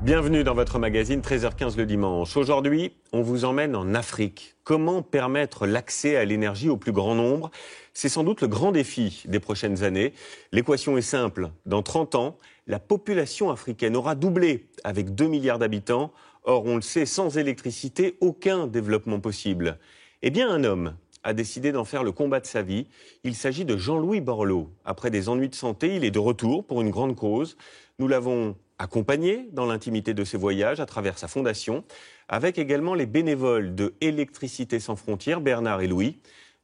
Bienvenue dans votre magazine 13h15 le dimanche. Aujourd'hui, on vous emmène en Afrique. Comment permettre l'accès à l'énergie au plus grand nombre? C'est sans doute le grand défi des prochaines années. L'équation est simple. Dans 30 ans, la population africaine aura doublé avec 2 milliards d'habitants. Or, on le sait, sans électricité, aucun développement possible. Eh bien, un homme a décidé d'en faire le combat de sa vie. Il s'agit de Jean-Louis Borloo. Après des ennuis de santé, il est de retour pour une grande cause. Nous l'avons accompagné dans l'intimité de ses voyages à travers sa fondation, avec également les bénévoles de Électricité sans frontières, Bernard et Louis,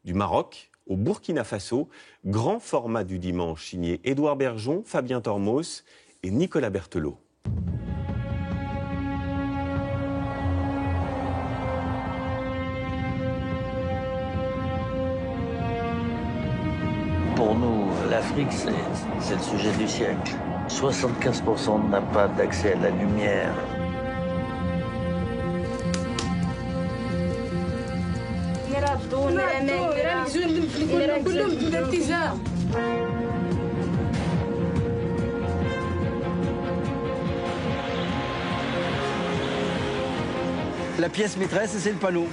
du Maroc au Burkina Faso. Grand format du dimanche, signé Édouard Bergeon, Fabien Tormos et Nicolas Berthelot. Pour nous, l'Afrique, c'est le sujet du siècle. 75% n'a pas d'accès à la lumière. La pièce maîtresse, c'est le panneau.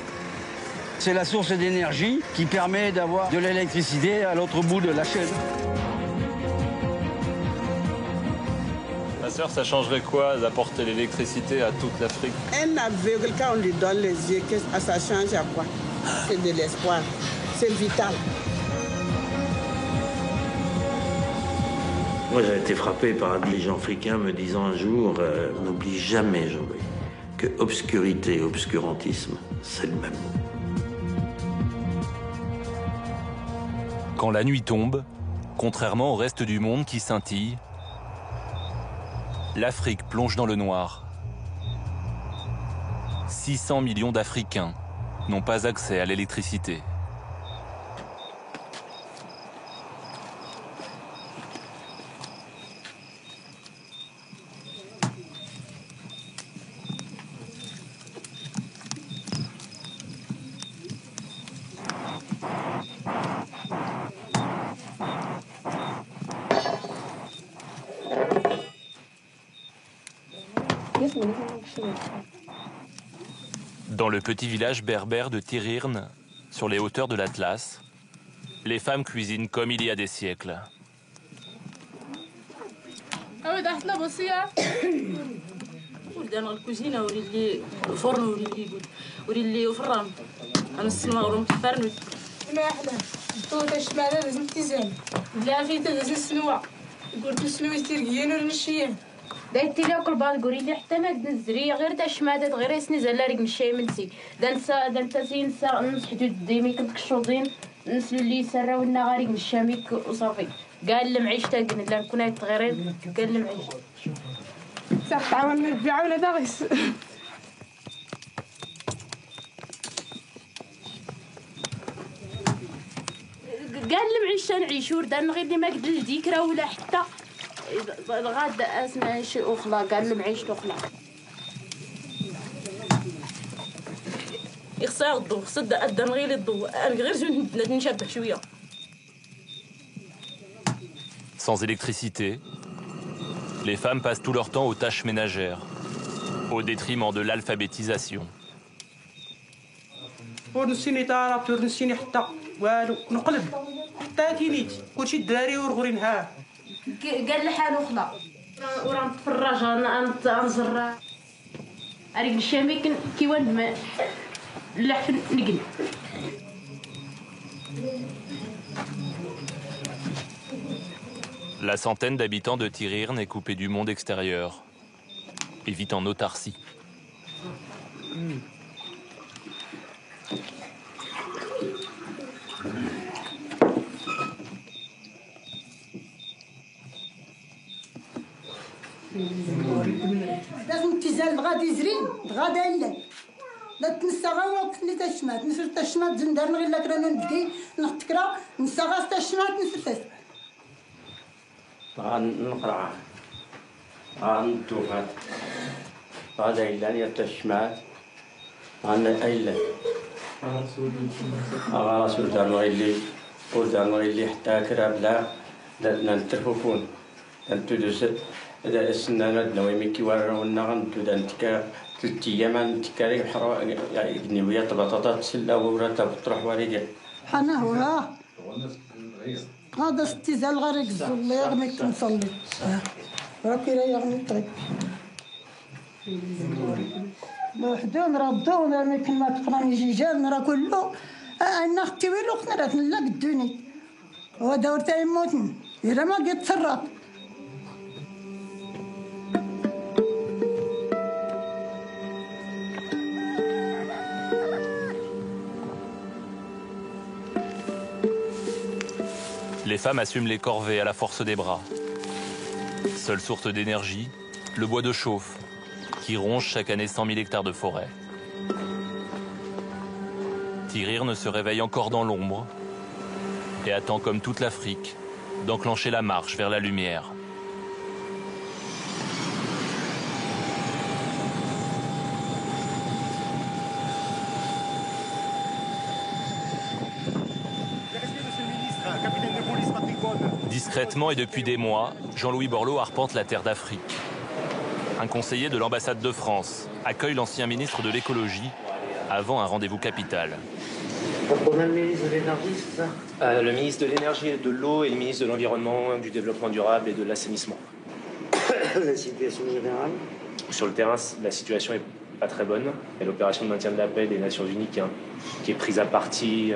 C'est la source d'énergie qui permet d'avoir de l'électricité à l'autre bout de la chaîne. Ma sœur, ça changerait quoi d'apporter l'électricité à toute l'Afrique? Un aveugle, quand on lui donne les yeux, ça change à quoi? C'est de l'espoir, c'est vital. Moi, j'ai été frappé par un dirigeant africain me disant un jour n'oublie jamais, Jean-Louis, que obscurité et obscurantisme, c'est le même mot. Quand la nuit tombe, contrairement au reste du monde qui scintille, l'Afrique plonge dans le noir. 600 millions d'Africains n'ont pas accès à l'électricité. Dans le petit village berbère de Tirirne, sur les hauteurs de l'Atlas, les femmes cuisinent comme il y a des siècles. دايتي لي قربان قولي لي حتى ما نزري غير تا شماتات غير يسني لا ريك نشي منسي دانسا سينسا نص حدود ديمي كنتكشوطين نسلو اللي سرا ونا غاريك نشاميك وصافي قال المعيش تاكن لا نكون هاي تغيرين قال المعيش صح تعاون نبيعو ولا داغيس قال المعيش تنعيش وردان غير ما قد الذكرى ولا حتى الغاد اسمع شي اخلا قال لهم عيشتو اخلا يخصها الضوء صد ادم غير الضوء انا غير زين نشبه شويه. Sans électricité, les femmes passent tout leur temps aux tâches ménagères, au détriment de l'alphabétisation. ونسيني طاربت ونسيني حتى والو نقلب حتى كينيت كلشي الدراري ورغرين ها قال لحالو خلا وراه نتفرج نزر اريك الشامي كيوان ما لحفن نقل. La centaine d'habitants de Tirirne est coupée du monde extérieur et vit en autarcie. لازم تزال غادي زرين غادا لا لا تنسى غا وقت اللي تشمات نسر تشمات زندار غير لك رانا ندي نحتكرا نسى غا تشمات نسر غنقرا غنتوفات غادا إلا يا تشمات غانا إلا حنا هو هذا استزال غير الزلير ما كنصلي راكي لا يغني طيب بوحدهم ردون ما كنا تقراني جيجان راه كله انا اختي ويلو خنرات لا قدوني هو دور تاع يموتن الا ما قد تصرف Les femmes assument les corvées à la force des bras. Seule source d'énergie, le bois de chauffe, qui ronge chaque année 100 000 hectares de forêt. Tirir ne se réveille encore dans l'ombre et attend, comme toute l'Afrique, d'enclencher la marche vers la lumière. Discrètement et depuis des mois, Jean-Louis Borloo arpente la terre d'Afrique. Un conseiller de l'ambassade de France accueille l'ancien ministre de l'écologie avant un rendez-vous capital. On a le ministre de l'énergie, c'est ça? Le ministre de l'énergie et de l'eau et le ministre de l'environnement, du développement durable et de l'assainissement. La situation générale? Sur le terrain, la situation est pas très bonne. Il y a l'opération de maintien de la paix des Nations Unies qui est prise à partie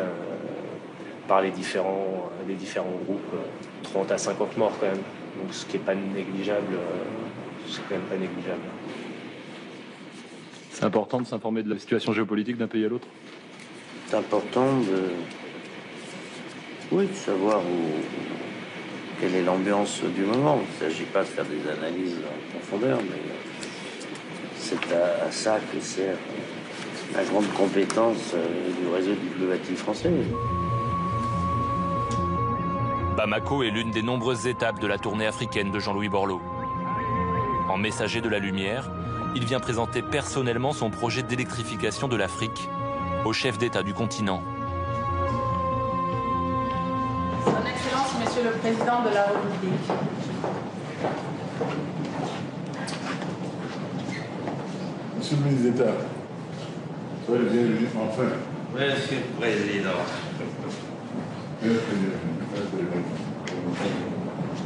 par les différents groupes. 30 à 50 morts quand même. Donc ce qui n'est pas négligeable, c'est quand même pas négligeable. C'est important de s'informer de la situation géopolitique d'un pays à l'autre? C'est important de savoir quelle est l'ambiance du moment. Il ne s'agit pas de faire des analyses en profondeur, mais c'est à ça que sert la grande compétence du réseau diplomatique français. Bamako est l'une des nombreuses étapes de la tournée africaine de Jean-Louis Borloo. En messager de la lumière, il vient présenter personnellement son projet d'électrification de l'Afrique au chef d'État du continent. Son Excellence, Monsieur le Président de la République. Monsieur le ministre d'État, soyez le bienvenu enfin. Monsieur le Président.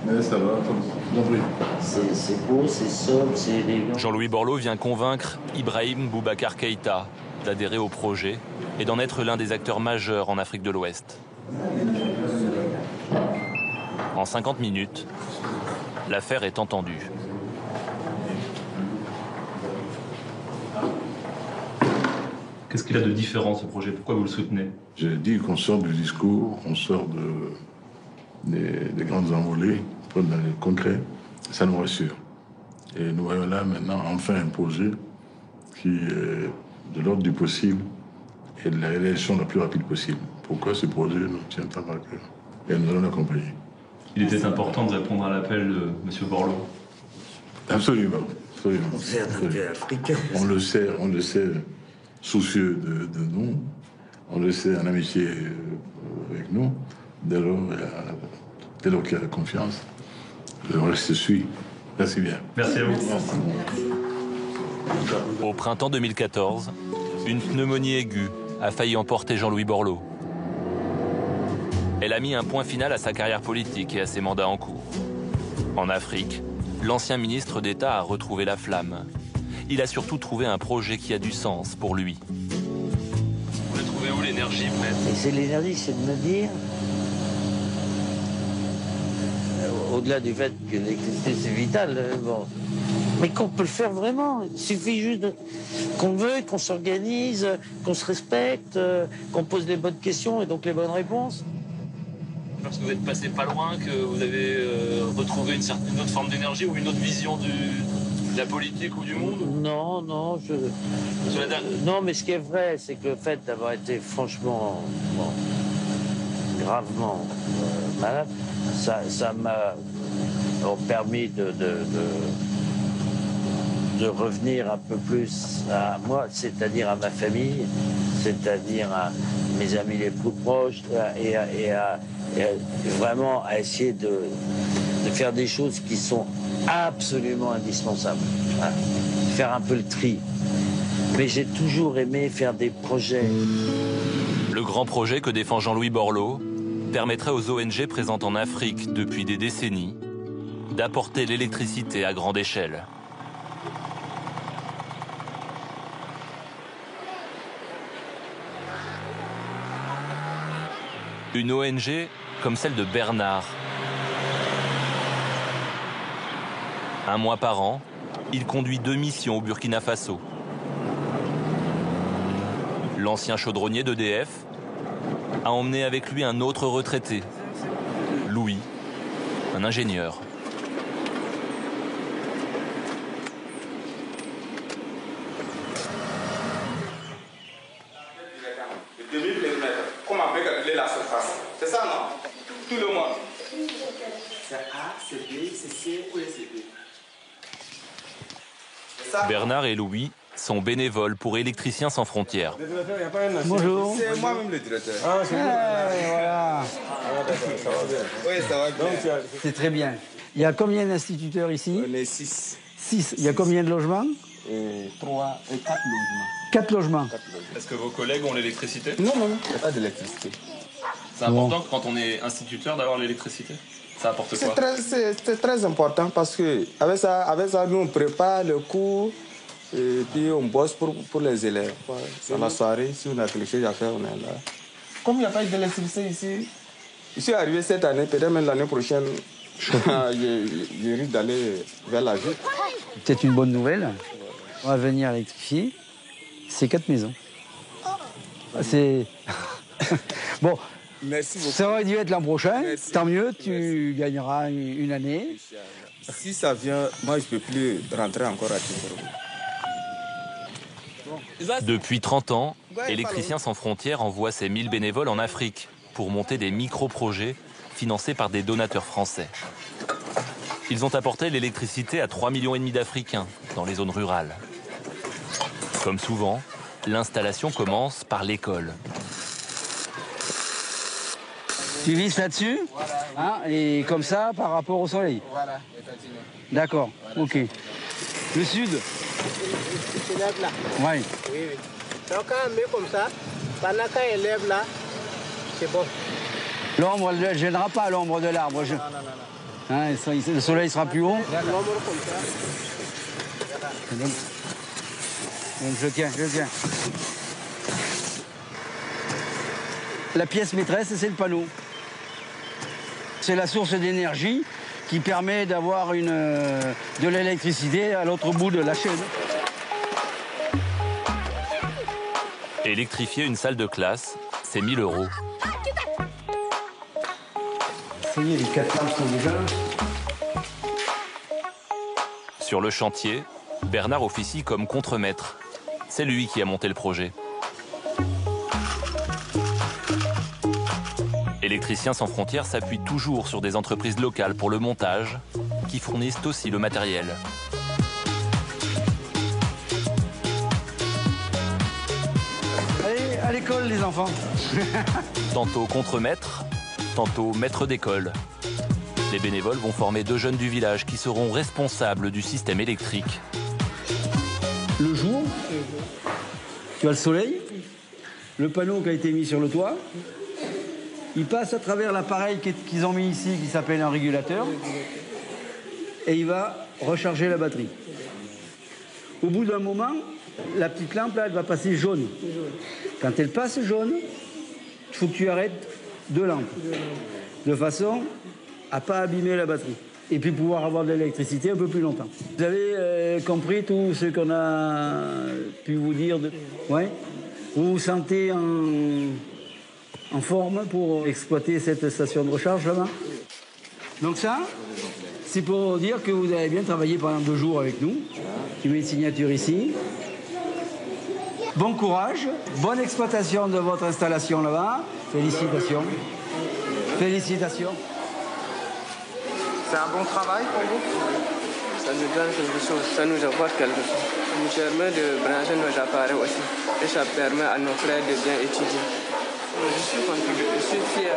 Mais ça va, c'est beau, c'est sobre, c'est élégant. Jean-Louis Borloo vient convaincre Ibrahim Boubacar Keïta d'adhérer au projet et d'en être l'un des acteurs majeurs en Afrique de l'Ouest. En 50 minutes, l'affaire est entendue. Qu'est-ce qu'il a de différent, ce projet? Pourquoi vous le soutenez? J'ai dit qu'on sort du discours, on sort des grandes envolées, pour dans le concret, ça nous rassure. Et nous voyons là maintenant enfin un projet qui est de l'ordre du possible et de la réalisation la plus rapide possible. Pourquoi ce projet nous tient tant à cœur? Et nous allons l'accompagner. Il était important de répondre à l'appel de M. Borloo. Absolument, absolument. C'est un appel africain. On le sait, soucieux de nous, on le sait en amitié avec nous. Dès lors qu'il y a la confiance, le reste se suit. Merci bien. Merci à vous. Au printemps 2014, une pneumonie aiguë a failli emporter Jean-Louis Borloo. Elle a mis un point final à sa carrière politique et à ses mandats en cours. En Afrique, l'ancien ministre d'État a retrouvé la flamme. Il a surtout trouvé un projet qui a du sens pour lui. Vous avez trouvé où l'énergie, peut-être? C'est l'énergie, c'est de me dire, au-delà du fait que l'électricité c'est vital, bon, mais qu'on peut le faire vraiment. Il suffit juste qu'on veut, qu'on s'organise, qu'on se respecte, qu'on pose les bonnes questions et donc les bonnes réponses. Parce que vous êtes passé pas loin, que vous avez retrouvé une autre forme d'énergie ou une autre vision de la politique ou du monde? Non, non, non, mais ce qui est vrai, c'est que le fait d'avoir été franchement, gravement malade, ça m'a permis de revenir un peu plus à moi, c'est-à-dire à ma famille, c'est-à-dire à mes amis les plus proches, et vraiment à essayer de faire des choses qui sont absolument indispensables. Voilà. Faire un peu le tri. Mais j'ai toujours aimé faire des projets. Le grand projet que défend Jean-Louis Borloo permettrait aux ONG présentes en Afrique depuis des décennies d'apporter l'électricité à grande échelle. Une ONG comme celle de Bernard. Un mois par an, il conduit 2 missions au Burkina Faso. L'ancien chaudronnier d'EDF a emmené avec lui un autre retraité, Louis, un ingénieur. Comment on peut calculer la surface? C'est ça, non? Tout le monde. C'est A, c'est B, c'est C ou c'est B. Bernard et Louis sont bénévoles pour Électriciens sans frontières. Bonjour. C'est moi-même le directeur. Ah, c'est voilà. Oui, ça va bien. C'est très bien. Il y a combien d'instituteurs ici? On est 6. 6. Il y a combien de logements? 3 et 4 logements. 4 logements. Est-ce que vos collègues ont l'électricité? Non, non, il n'y a pas d'électricité. C'est important quand on est instituteur d'avoir l'électricité? Ça apporte quoi? C'est très important parce que avec ça, nous on prépare le cours et puis on bosse pour les élèves. Dans la soirée, si on a quelque chose à faire, on est là. Comme il n'y a pas d'électricité ici, je suis arrivé cette année, peut-être même l'année prochaine, je risque d'aller vers la ville. Peut-être une bonne nouvelle. On va venir électrifier ces 4 maisons. C'est... Bon, merci beaucoup. Ça aurait dû être l'an prochain. Merci. Tant mieux, tu gagneras une année. Si ça vient, moi je ne peux plus rentrer encore à Timbuktu. Depuis 30 ans, Électriciens sans frontières envoie ses 1000 bénévoles en Afrique pour monter des micro-projets financés par des donateurs français. Ils ont apporté l'électricité à 3,5 millions d'Africains dans les zones rurales. Comme souvent, l'installation commence par l'école. Tu vises là-dessus, hein, et comme ça, par rapport au soleil. Voilà, effectivement. D'accord, ok. Le sud? Tu lèves là. Oui. Oui. Donc quand on met comme ça, pendant qu'on lève là, c'est bon. L'ombre, elle ne gênera pas l'ombre de l'arbre. Non, non, non. Hein, le soleil sera plus haut. L'ombre comme ça. Donc, je tiens. La pièce maîtresse, c'est le panneau. C'est la source d'énergie qui permet d'avoir de l'électricité à l'autre bout de la chaîne. Électrifier une salle de classe, c'est 1 000 €. Ça y est, les 4 lampes sont déjà là. Sur le chantier, Bernard officie comme contremaître. C'est lui qui a monté le projet. Électriciens sans frontières s'appuie toujours sur des entreprises locales pour le montage, qui fournissent aussi le matériel. Allez, à l'école, les enfants. Tantôt contremaître, tantôt maître d'école. Les bénévoles vont former 2 jeunes du village qui seront responsables du système électrique. Le jour, tu as le soleil, le panneau qui a été mis sur le toit, il passe à travers l'appareil qu'ils ont mis ici, qui s'appelle un régulateur, et il va recharger la batterie. Au bout d'un moment, la petite lampe, là, elle va passer jaune. Quand elle passe jaune, il faut que tu arrêtes 2 lampes, de façon à ne pas abîmer la batterie. Et puis pouvoir avoir de l'électricité un peu plus longtemps. Vous avez compris tout ce qu'on a pu vous dire Ouais. Vous vous sentez en forme pour exploiter cette station de recharge là-bas? Donc ça, c'est pour dire que vous avez bien travaillé pendant 2 jours avec nous. Tu mets une signature ici. Bon courage, bonne exploitation de votre installation là-bas. Félicitations. Félicitations. C'est un bon travail pour vous? ça nous donne quelque chose, ça nous apporte quelque chose. Ça nous permet de brancher nos appareils aussi. Et ça permet à nos frères de bien étudier. Je suis content, je suis fier.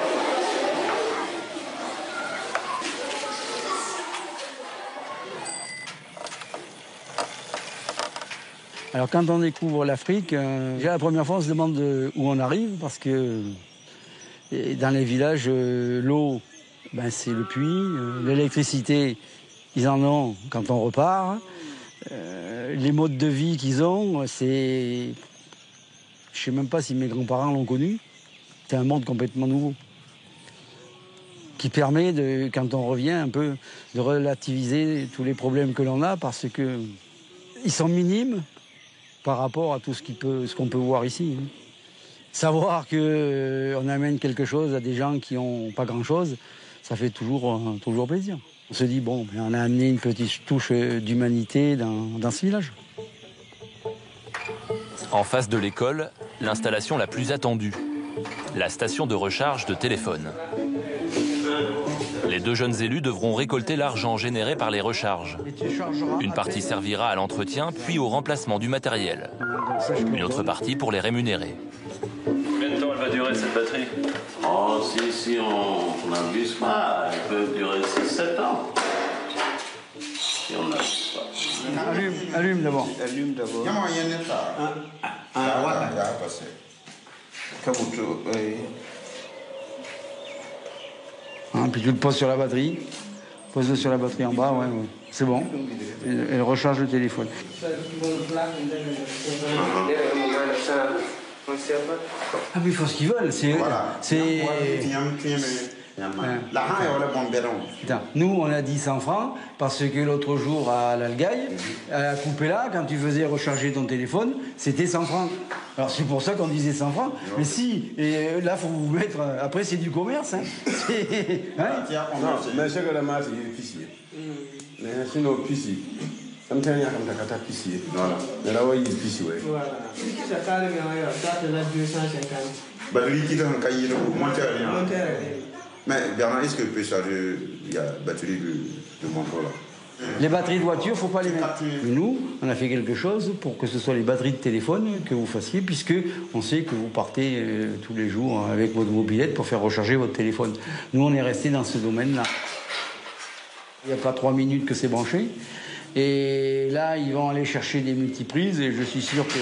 Alors quand on découvre l'Afrique, déjà la première fois on se demande où on arrive parce que dans les villages, l'eau, ben, c'est le puits, l'électricité, ils en ont quand on repart. Les modes de vie qu'ils ont, c'est... Je sais même pas si mes grands-parents l'ont connu. C'est un monde complètement nouveau qui permet, quand on revient un peu, de relativiser tous les problèmes que l'on a parce que ils sont minimes par rapport à tout ce qu'on peut voir ici. Savoir qu'on amène quelque chose à des gens qui n'ont pas grand-chose, ça fait toujours plaisir. On se dit, bon, on a amené une petite touche d'humanité dans ce village. En face de l'école, l'installation la plus attendue, la station de recharge de téléphone. Les deux jeunes élus devront récolter l'argent généré par les recharges. Une partie servira à l'entretien, puis au remplacement du matériel. Une autre partie pour les rémunérer. Combien de temps elle va durer cette batterie? Oh, si on n'abuse pas, elle peut durer 6-7 ans. Si on n'abuse pas. Allume d'abord. Allume d'abord. Puis tu le poses sur la batterie. Pose-le sur la batterie en bas, ouais. C'est bon. Elle recharge le téléphone. Ah mais ils font ce qu'ils veulent. Nous, on a dit 100 francs parce que l'autre jour à l'Algaï, à Coupéla, quand tu faisais recharger ton téléphone, c'était 100 francs. Alors c'est pour ça qu'on disait 100 francs. Mais si, et là, il faut vous mettre... Après, c'est du commerce. Hein. Mais c'est que la masse est difficile. Mais c'est nos piscis. Ça me tient à la piscine. Voilà. Mais là, il est piscine, oui. Voilà. Ça carrément, ça, c'est la 250. Bah, lui qui donne un cahier de monter à rien. Mais Bernard, est-ce que peut charger la batterie de moto là? Les batteries de voiture, il ne faut pas les mettre. Mais nous, on a fait quelque chose pour que ce soit les batteries de téléphone que vous fassiez, puisque on sait que vous partez tous les jours avec votre mobilette pour faire recharger votre téléphone. Nous, on est resté dans ce domaine-là. Il n'y a pas 3 minutes que c'est branché. Et là, ils vont aller chercher des multiprises, et je suis sûr que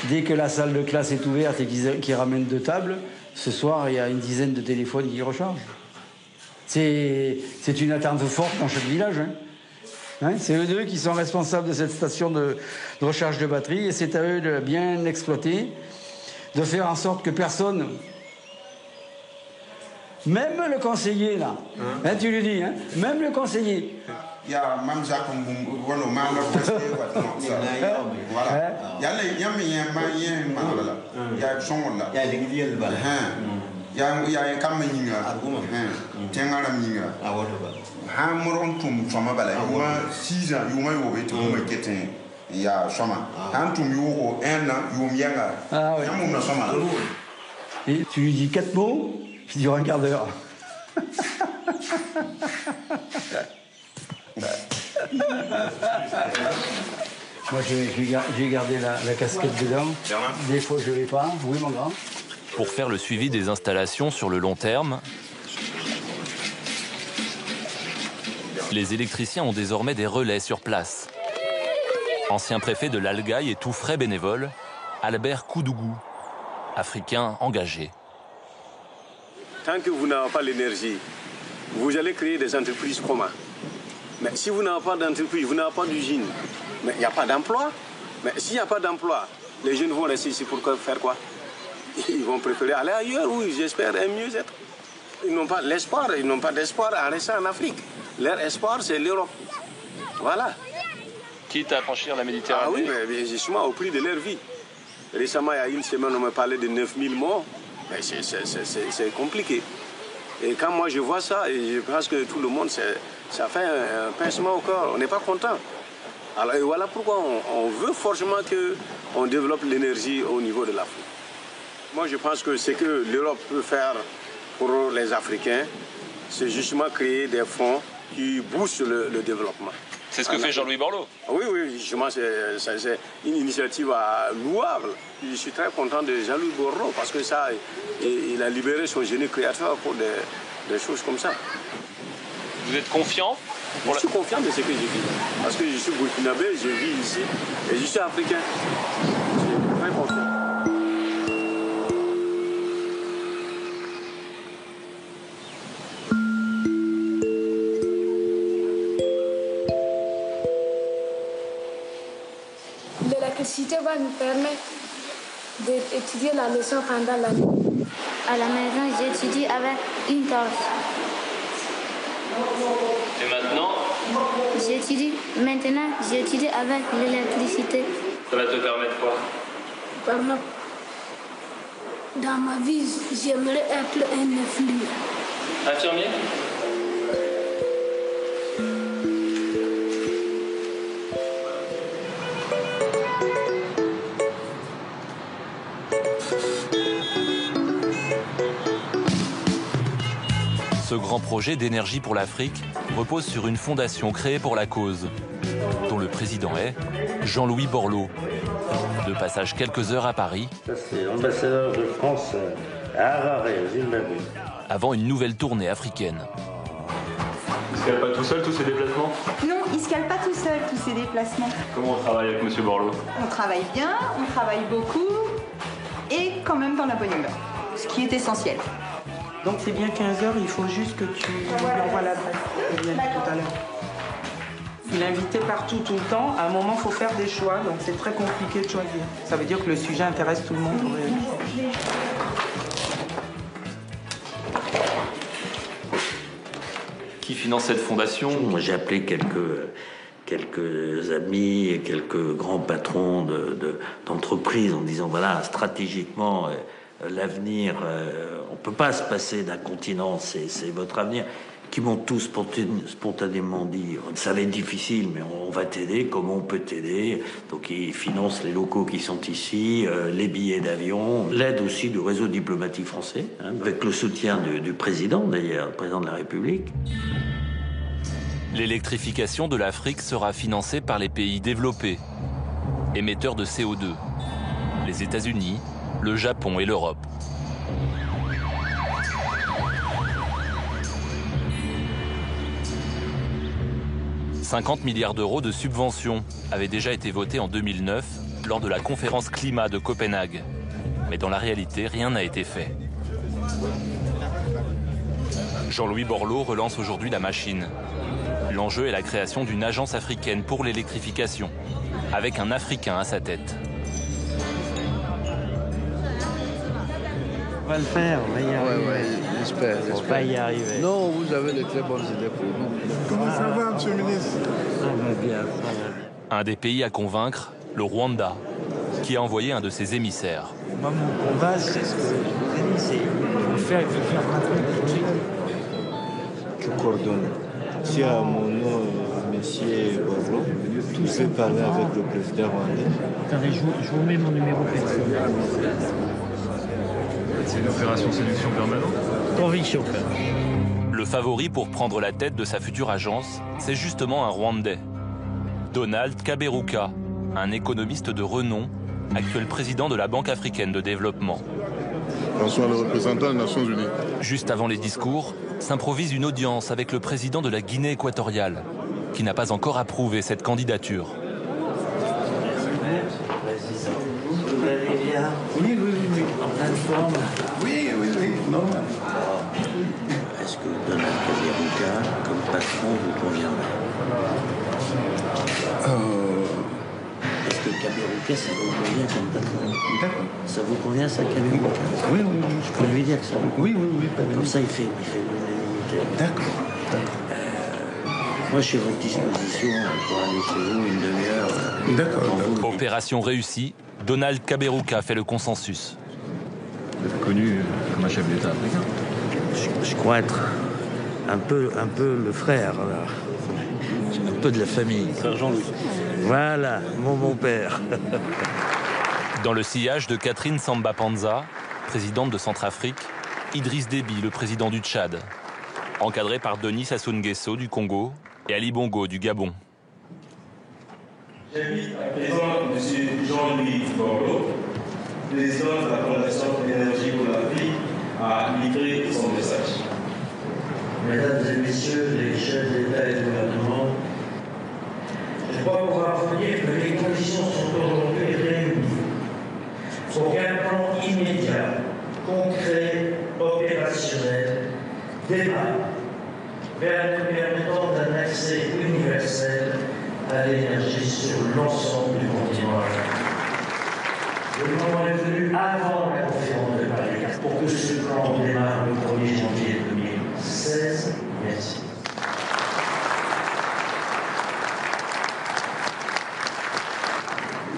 dès que la salle de classe est ouverte et qu'ils ramènent 2 tables, ce soir, il y a une dizaine de téléphones qui rechargent. C'est une attente forte dans chaque village. C'est eux deux qui sont responsables de cette station de recharge de batterie, et c'est à eux de bien l'exploiter, de faire en sorte que personne, même le conseiller là, tu lui dis, même le conseiller. Il y a même Jacques Mbouno, Manga, voilà. Il y a un caméra, et tu lui dis 4 mots, il dure un quart d'heure. Moi, j'ai gardé la casquette dedans. Des fois, je ne l'ai pas. Oui, mon grand. Pour faire le suivi des installations sur le long terme, les électriciens ont désormais des relais sur place. Ancien préfet de l'Algaï et tout frais bénévole, Albert Koudougou, africain engagé. Tant que vous n'avez pas l'énergie, vous allez créer des entreprises communes. Mais si vous n'avez pas d'entreprise, vous n'avez pas d'usine, mais il n'y a pas d'emploi. Mais s'il n'y a pas d'emploi, les jeunes vont rester ici pour faire quoi? Ils vont préférer aller ailleurs où ils espèrent un mieux-être. Ils n'ont pas l'espoir, ils n'ont pas d'espoir à rester en Afrique. Leur espoir, c'est l'Europe. Voilà. Quitte à franchir la Méditerranée. Ah oui, mais justement au prix de leur vie. Récemment, il y a une semaine, on me parlait de 9000 morts. Mais c'est compliqué. Et quand moi je vois ça, et je pense que tout le monde, ça fait un pincement au corps. On n'est pas content. Alors et voilà pourquoi on veut forcément qu'on développe l'énergie au niveau de l'Afrique. Moi je pense que ce que l'Europe peut faire pour les Africains, c'est justement créer des fonds qui boostent le développement. C'est ce que fait Jean-Louis Borloo. Oui, oui, justement, c'est une initiative louable. Je suis très content de Jean-Louis Borloo parce que ça, il a libéré son génie créateur pour des choses comme ça. Vous êtes confiant? Je suis confiant de ce que j'ai dit. Parce que je suis burkinabé, je vis ici et je suis africain. Je suis très confiant. L'électricité va nous permettre d'étudier la leçon pendant la nuit. À la maison, j'étudie avec une torche. Et maintenant? Maintenant, j'étudie avec l'électricité. Ça va te permettre quoi? Dans ma vie, j'aimerais être un infirmier. Infirmier? Ce grand projet d'énergie pour l'Afrique repose sur une fondation créée pour la cause, dont le président est Jean-Louis Borloo. De passage quelques heures à Paris, Ça, c'est l'ambassadeur de France à Harare, au Zimbabwe. avant une nouvelle tournée africaine. Il se cale pas tout seul tous ces déplacements? Non, il se cale pas tout seul, tous ces déplacements. Comment on travaille avec M. Borloo? On travaille bien, on travaille beaucoup, et quand même dans la bonne humeur, ce qui est essentiel. Donc c'est bien 15 h, il faut juste que tu lui envoies l'adresse. Il vient tout à l'heure. Il est invité partout, tout le temps. À un moment, il faut faire des choix, donc c'est très compliqué de choisir. Ça veut dire que le sujet intéresse tout le monde. Qui finance cette fondation? Moi, j'ai appelé quelques amis et quelques grands patrons d'entreprises en disant, voilà, stratégiquement, l'avenir, on ne peut pas se passer d'un continent, c'est votre avenir, qui m'ont tous spontanément dit, ça va être difficile, mais on va t'aider, comment on peut t'aider? Donc ils financent les locaux qui sont ici, les billets d'avion, l'aide aussi du réseau diplomatique français, hein, avec le soutien du président d'ailleurs, le président de la République. L'électrification de l'Afrique sera financée par les pays développés, émetteurs de CO2, les États-Unis, le Japon et l'Europe. « 50 milliards d'euros de subventions avaient déjà été votés en 2009 lors de la conférence climat de Copenhague. Mais dans la réalité, rien n'a été fait. Jean-Louis Borloo relance aujourd'hui la machine. L'enjeu est la création d'une agence africaine pour l'électrification, avec un Africain à sa tête. On va le faire, on va y arriver. Ouais, j'espère. On va y arriver. Non, vous avez de très bonnes idées pour nous. Comment ça va, monsieur le ministre? Ça va bien, ça va. Un des pays à convaincre, le Rwanda, qui a envoyé un de ses émissaires. Moi, mon combat, c'est ce que je vous ai dit, c'est il faut faire rentrer le truc. Je coordonne. Si à mon nom, monsieur Borloo, je vais parler avec le président rwandais. Attendez, je vous mets mon numéro personnel. C'est une opération séduction permanente? Conviction. Le favori pour prendre la tête de sa future agence, c'est justement un Rwandais. Donald Kaberuka, un économiste de renom, actuel président de la Banque africaine de développement. François, le représentant des Nations Unies. Juste avant les discours, s'improvise une audience avec le président de la Guinée équatoriale, qui n'a pas encore approuvé cette candidature. Vous allez bien? Oui, en pleine forme. Oui, normal. Est-ce que Donald Kaberuka, comme patron, vous conviendrait? Est-ce que Kaberuka, ça vous convient comme patron? D'accord. Ça vous convient, ça, Kaberuka? Oui. Je peux lui dire que ça vous convient? Oui. Comme ça, il fait l'unanimité. D'accord. Moi, je suis à votre disposition pour aller chez vous une demi-heure. D'accord. Opération réussie, Donald Kaberuka fait le consensus. Vous êtes connu comme un chef d'État africain? Je crois être un peu le frère, là. Un peu de la famille. Frère Jean-Louis. Voilà, mon père. Dans le sillage de Catherine Samba Panza, présidente de Centrafrique, Idriss Déby, le président du Tchad, encadré par Denis Sassou Nguesso du Congo et Ali Bongo du Gabon. J'invite à présent M. Jean-Louis Borloo, président de la Fondation Énergie pour l'Afrique, à livrer son message. Mesdames et Messieurs les chefs d'État et de gouvernement, je crois pouvoir vous dire que les conditions sont aujourd'hui réunies pour qu'un plan immédiat, concret, opérationnel, démarre vers nous permettant d'un accès universel à l'énergie sur l'ensemble du continent africain. Le moment est venu avant la conférence de Paris pour que ce plan démarre le 1er janvier 2016. Merci.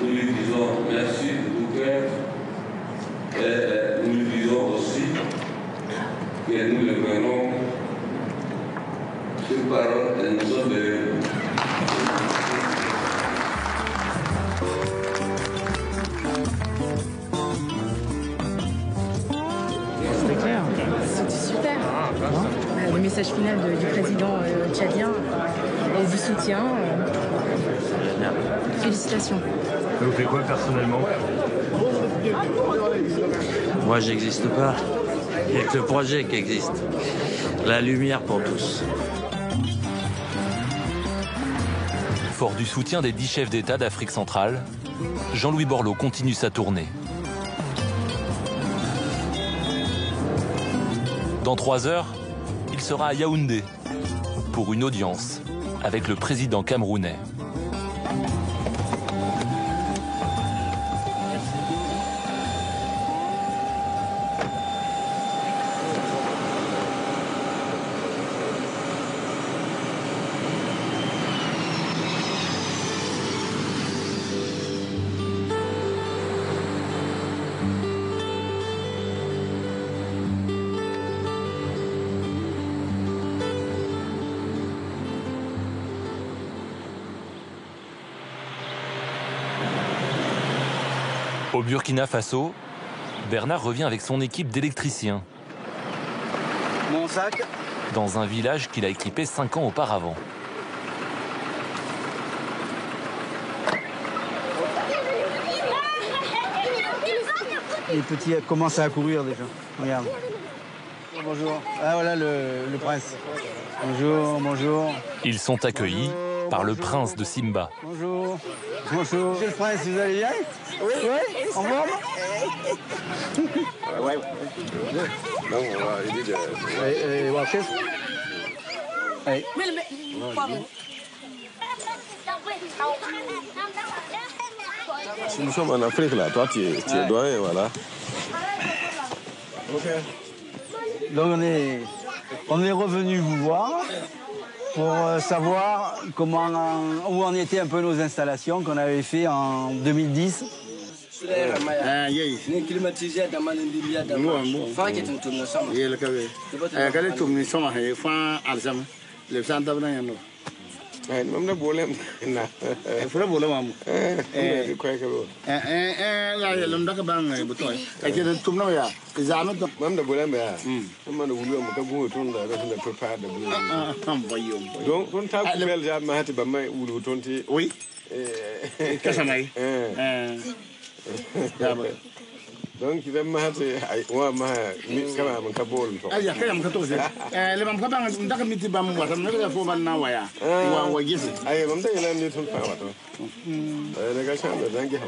Nous lui disons merci de tout cœur et nous lui disons aussi que nous le menons sur parole et nous sommes de... C'était clair. C'était super. Le message final du président tchadien et du soutien. Félicitations. Ça vous fait quoi personnellement? Moi, j'existe pas. Il n'y a que le projet qui existe. La lumière pour tous. Fort du soutien des 10 chefs d'État d'Afrique centrale, Jean-Louis Borloo continue sa tournée. Dans 3 heures, il sera à Yaoundé pour une audience avec le président camerounais. Au Burkina Faso, Bernard revient avec son équipe d'électriciens. Mon sac. Dans un village qu'il a équipé 5 ans auparavant. Les petits commencent à accourir déjà. Regarde. Bonjour. Ah voilà le prince. Bonjour, bonjour. Ils sont accueillis par le prince de Simba. Bonjour. Bonjour. Monsieur le prince, vous allez bien? Oui. Oui. En forme? Ouais. Non, on va aider de... Si nous sommes en Afrique, là, toi, tu es doyen, voilà. Ok. Donc on est revenu vous voir pour savoir où en étaient un peu nos installations qu'on avait fait en 2010. Mam na bolem na. Fura bolem am. Ko ke bo. Ya lam da ka bang butoy. Ka ke tum na ya. Examen to mam na bolem ya. Mam na wulu am ka go ton da da prepare da bu. Am bayo. Donc kon ta ku bel ja ma hati ba mai wulu ton ti. Oui. Ka samay. Ya ba. Donc il va ma hati wa ma mi kama man ka bol to. Ya ka am ka to se. Le mam ka bang da ka miti bam wa tam na ka fo ban na wa ya. Wa gisi. Ay mam da ila ni ton fa wa to. Da ga shan da dangi ha.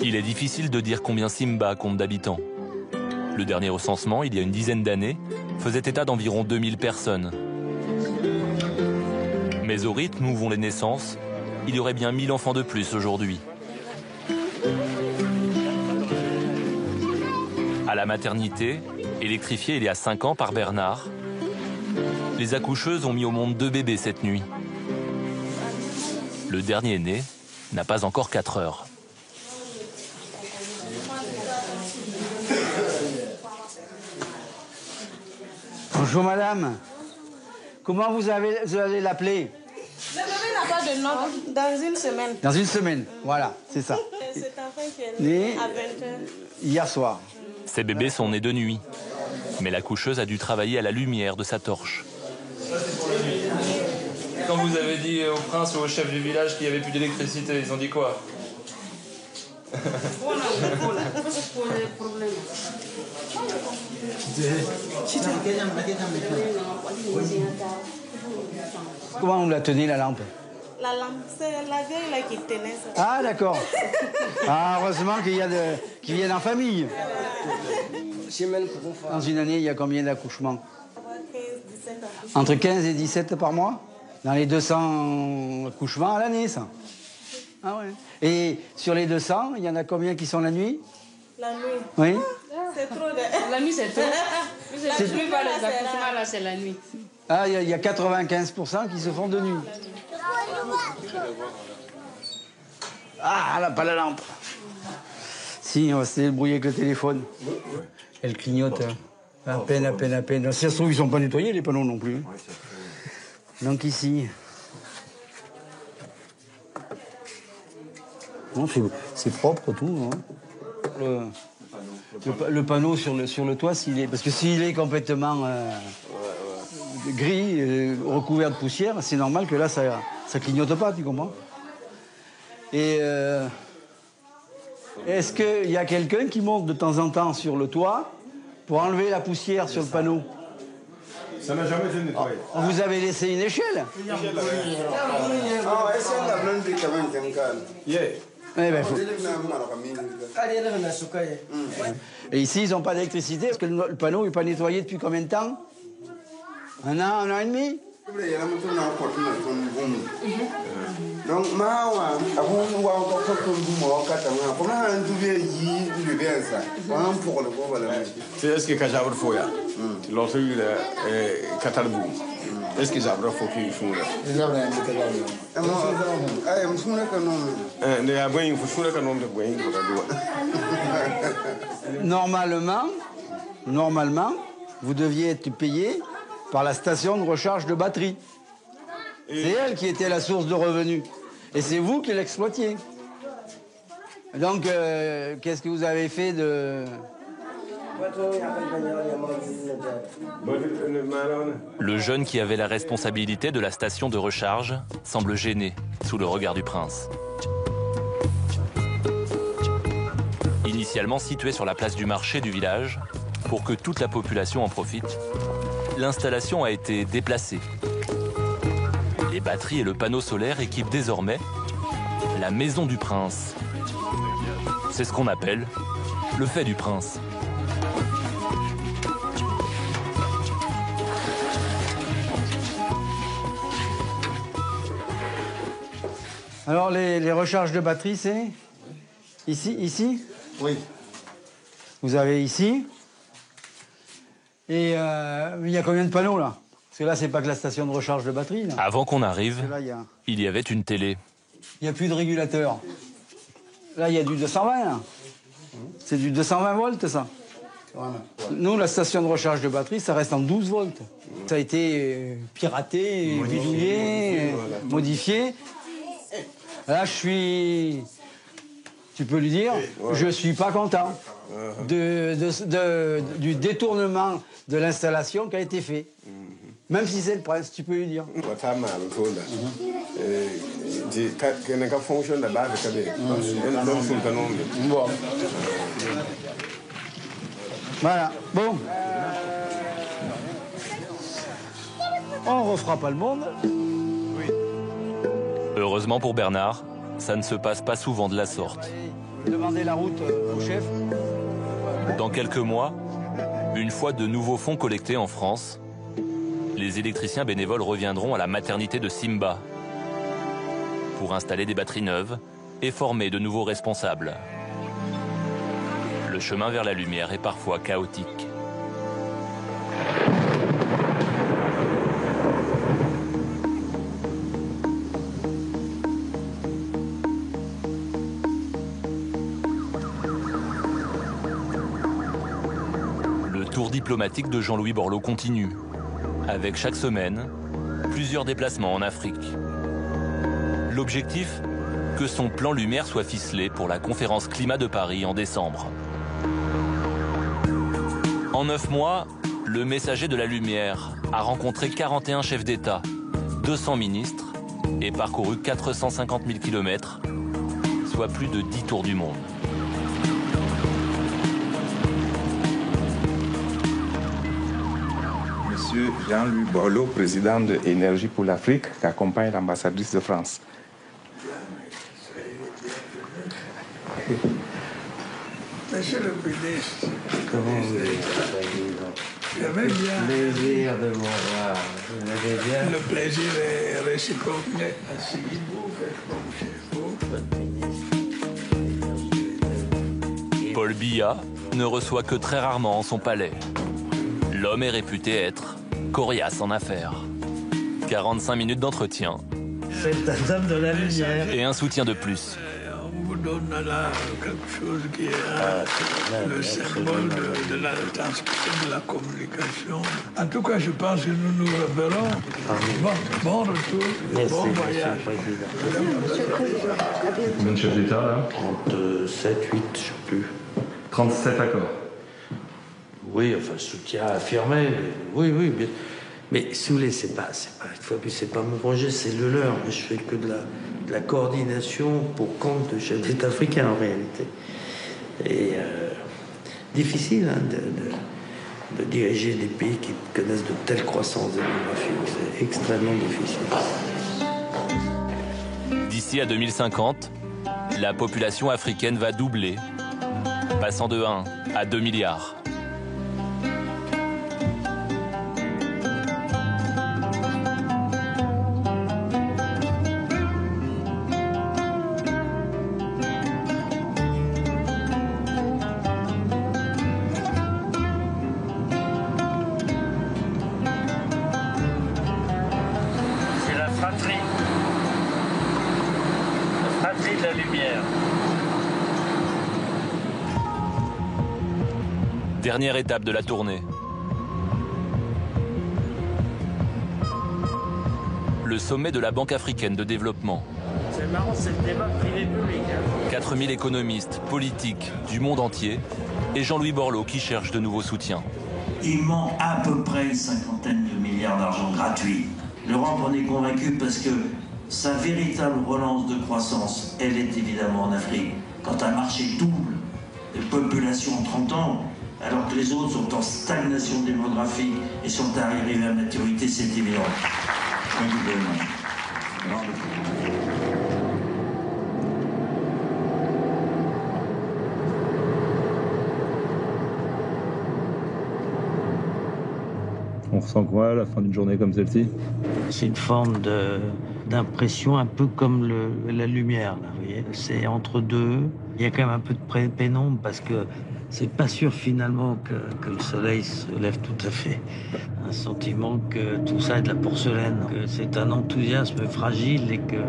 Il est difficile de dire combien Simba compte d'habitants. Le dernier recensement, il y a une dizaine d'années, faisait état d'environ 2000 personnes. Mais au rythme où vont les naissances, il y aurait bien 1000 enfants de plus aujourd'hui. À la maternité, électrifiée il y a 5 ans par Bernard, les accoucheuses ont mis au monde 2 bébés cette nuit. Le dernier né n'a pas encore 4 heures. Bonjour madame. Comment vous allez l'appeler? Le bébé n'a pas de nom. Dans une semaine. Dans une semaine, voilà, c'est ça. Cet enfant qui est né à 20h. Hier soir. Ces bébés sont nés de nuit. Mais l'accoucheuse a dû travailler à la lumière de sa torche. quand vous avez dit au prince ou au chef du village qu'il n'y avait plus d'électricité, ils ont dit quoi? Comment on la tenait, la lampe? La lampe, c'est la vieille là qui tenait ça. Ah, d'accord. Ah, heureusement qu'ils viennent en famille. Dans une année, il y a combien d'accouchements? Entre 15 et 17 par mois? Dans les 200 accouchements à l'année, ça? Ah ouais. Et sur les 200, il y en a combien qui sont la nuit? La nuit. Oui. C'est trop de... La nuit, c'est trop. La plupart des accouchements, là, c'est la nuit. Ah, il y a 95% qui se font de nuit. Ah, elle n'a pas la lampe. Si, on va se débrouiller avec le téléphone. Elle clignote à peine, à peine, à peine. Si ça se trouve, ils ne sont pas nettoyés, les panneaux non plus. Donc ici... Non, c'est propre tout. Hein. Le panneau sur le toit, parce que s'il est complètement gris, recouvert de poussière, c'est normal que là, ça clignote pas, tu comprends? Et est-ce qu'il y a quelqu'un qui monte de temps en temps sur le toit pour enlever la poussière sur le panneau? Ça n'a jamais été nettoyé. Vous avez laissé une échelle? Eh ben, et ici, ils n'ont pas d'électricité parce que le panneau n'est pas nettoyé depuis combien de temps? Un an et demi? C'est est-ce que Kajabar Foya, l'autre Katalbou, est-ce que Jabra Foki font là? Normalement, vous deviez être payé par la station de recharge de batterie. C'est elle qui était la source de revenus. Et c'est vous qui l'exploitiez. Donc, qu'est-ce que vous avez fait de... Le jeune qui avait la responsabilité de la station de recharge semble gêné sous le regard du prince. Initialement située sur la place du marché du village, pour que toute la population en profite, l'installation a été déplacée. Les batteries et le panneau solaire équipent désormais la maison du prince. C'est ce qu'on appelle le fait du prince. Alors, les recharges de batterie, c'est ici? Oui. Vous avez ici. Et il y a combien de panneaux, là? Parce que là, c'est pas que la station de recharge de batterie. Là. Avant qu'on arrive, là, il y avait une télé. Il n'y a plus de régulateur. Là, il y a du 220, là. C'est du 220 volts, ça. Nous, la station de recharge de batterie, ça reste en 12 volts. Ça a été piraté, bidouillé, modifié. Là, je suis... Tu peux lui dire, je suis pas content du détournement de l'installation qui a été fait. Même si c'est le prince, tu peux lui dire. Voilà, bon. On refera pas le monde. Heureusement pour Bernard, ça ne se passe pas souvent de la sorte. Demandez la route au chef. Dans quelques mois, une fois de nouveaux fonds collectés en France, les électriciens bénévoles reviendront à la maternité de Simba pour installer des batteries neuves et former de nouveaux responsables. Le chemin vers la lumière est parfois chaotique. Le tour diplomatique de Jean-Louis Borloo continue, avec chaque semaine plusieurs déplacements en Afrique. L'objectif, que son plan lumière soit ficelé pour la conférence climat de Paris en décembre. En 9 mois, le messager de la lumière a rencontré 41 chefs d'État, 200 ministres et parcouru 450 000 km, soit plus de 10 tours du monde. Monsieur Jean-Louis Borloo, président de Énergie pour l'Afrique, qui accompagne l'ambassadrice de France. Monsieur le ministre, Comment vous allez? j'aimais bien. Plaisir de vous revoir. Vous allez bien? Le plaisir est réciproque, mais asseyez-vous, faites comme chez vous. Paul Biya ne reçoit que très rarement en son palais. L'homme est réputé être coriace en affaires. 45 minutes d'entretien. C'est un homme de la lumière. Et un soutien de plus. On vous donne là quelque chose qui est le symbole de la transmission de la communication. En tout cas, je pense que nous nous reverrons. Bon retour, Merci, bon Monsieur voyage. le Président. Combien de chefs d'État là? 37, 8, je sais plus. 37 accords. Oui, enfin, soutien affirmé. Oui, oui, bien. Mais si vous voulez, c'est pas, une fois plus, c'est pas mon projet, c'est le leur. Mais je fais que de la coordination pour compte de chefs d'État africains en réalité. Et difficile hein, de diriger des pays qui connaissent de telles croissances démographiques. C'est extrêmement difficile. D'ici à 2050, la population africaine va doubler, passant de 1 à 2 milliards. C'est la fratrie. La fratrie de la lumière. Dernière étape de la tournée. Le sommet de la Banque africaine de développement. C'est marrant, c'est le débat privé-public. 4000 économistes, politiques du monde entier et Jean-Louis Borloo qui cherche de nouveaux soutiens. Il manque à peu près une cinquantaine de milliards d'argent gratuit. L'Europe en est convaincue parce que sa véritable relance de croissance, elle est évidemment en Afrique. Quand un marché double de population en 30 ans, alors que les autres sont en stagnation démographique et sont arrivés à maturité, c'est évident. Thank you very much. On ressent quoi à la fin d'une journée comme celle-ci? C'est une forme d'impression un peu comme la lumière, là, vous voyez. C'est entre deux. Il y a quand même un peu de pénombre parce que c'est pas sûr finalement que le soleil se lève tout à fait. Un sentiment que tout ça est de la porcelaine, que c'est un enthousiasme fragile et que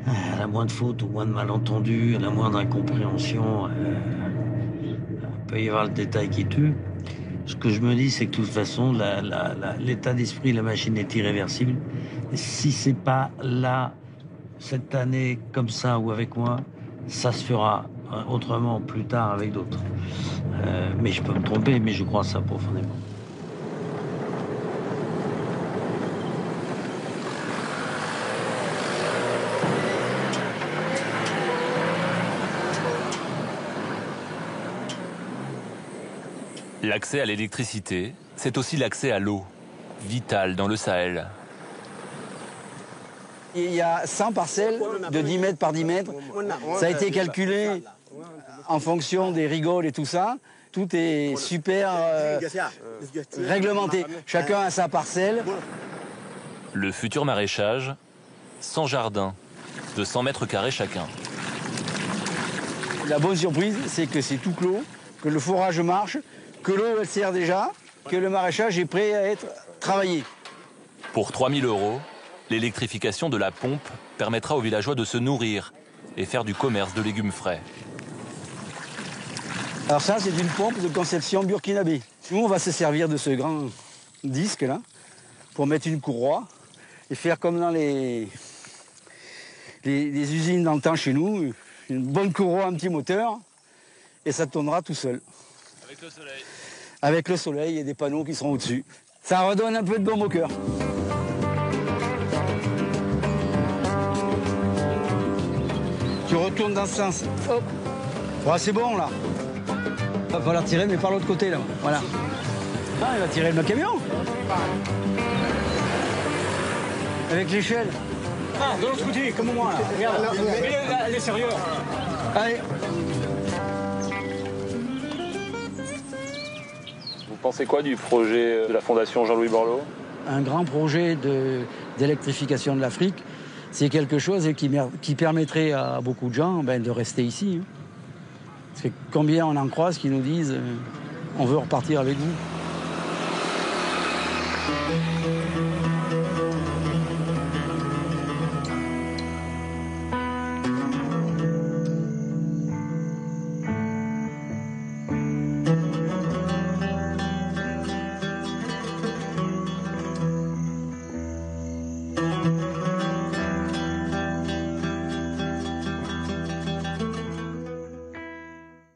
à la moindre faute ou moindre malentendu, à la moindre incompréhension, il peut y avoir le détail qui tue. Ce que je me dis, c'est que de toute façon, l'état d'esprit, la machine est irréversible. Et si c'est pas là, cette année, comme ça ou avec moi, ça se fera autrement plus tard avec d'autres. Mais je peux me tromper, mais je crois ça profondément. L'accès à l'électricité, c'est aussi l'accès à l'eau, vitale dans le Sahel. Il y a 100 parcelles de 10 mètres par 10 mètres. Ça a été calculé en fonction des rigoles et tout ça. Tout est super réglementé. Chacun a sa parcelle. Le futur maraîchage, sans jardin, de 100 mètres carrés chacun. La bonne surprise, c'est que c'est tout clos, que le forage marche, que l'eau elle sert déjà, que le maraîchage est prêt à être travaillé. Pour 3 000 €, l'électrification de la pompe permettra aux villageois de se nourrir et faire du commerce de légumes frais. Alors ça, c'est une pompe de conception burkinabé. Nous, on va se servir de ce grand disque là pour mettre une courroie et faire comme dans les usines dans le temps chez nous, une bonne courroie, un petit moteur, et ça tournera tout seul. Avec le soleil. Avec le soleil et des panneaux qui seront au-dessus. Ça redonne un peu de baume au cœur. retourne dans ce sens. Hop. Voilà, c'est bon là. Il va falloir tirer, mais par l'autre côté là. Voilà. Ah, il va tirer le camion. Avec l'échelle. Ah, de l'autre côté, comme moi là. Regarde, elle est sérieuse. Allez. Vous pensez quoi du projet de la Fondation Jean-Louis Borloo? Un grand projet d'électrification de l'Afrique, c'est quelque chose qui permettrait à beaucoup de gens de rester ici. Hein. Parce que combien on en croise qui nous disent on veut repartir avec vous.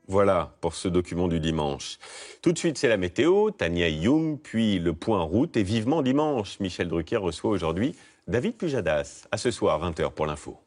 Voilà pour ce document du dimanche. Tout de suite, c'est la météo, Tania Youm, puis le point route et vivement dimanche. Michel Drucker reçoit aujourd'hui David Pujadas. À ce soir, 20h pour l'info.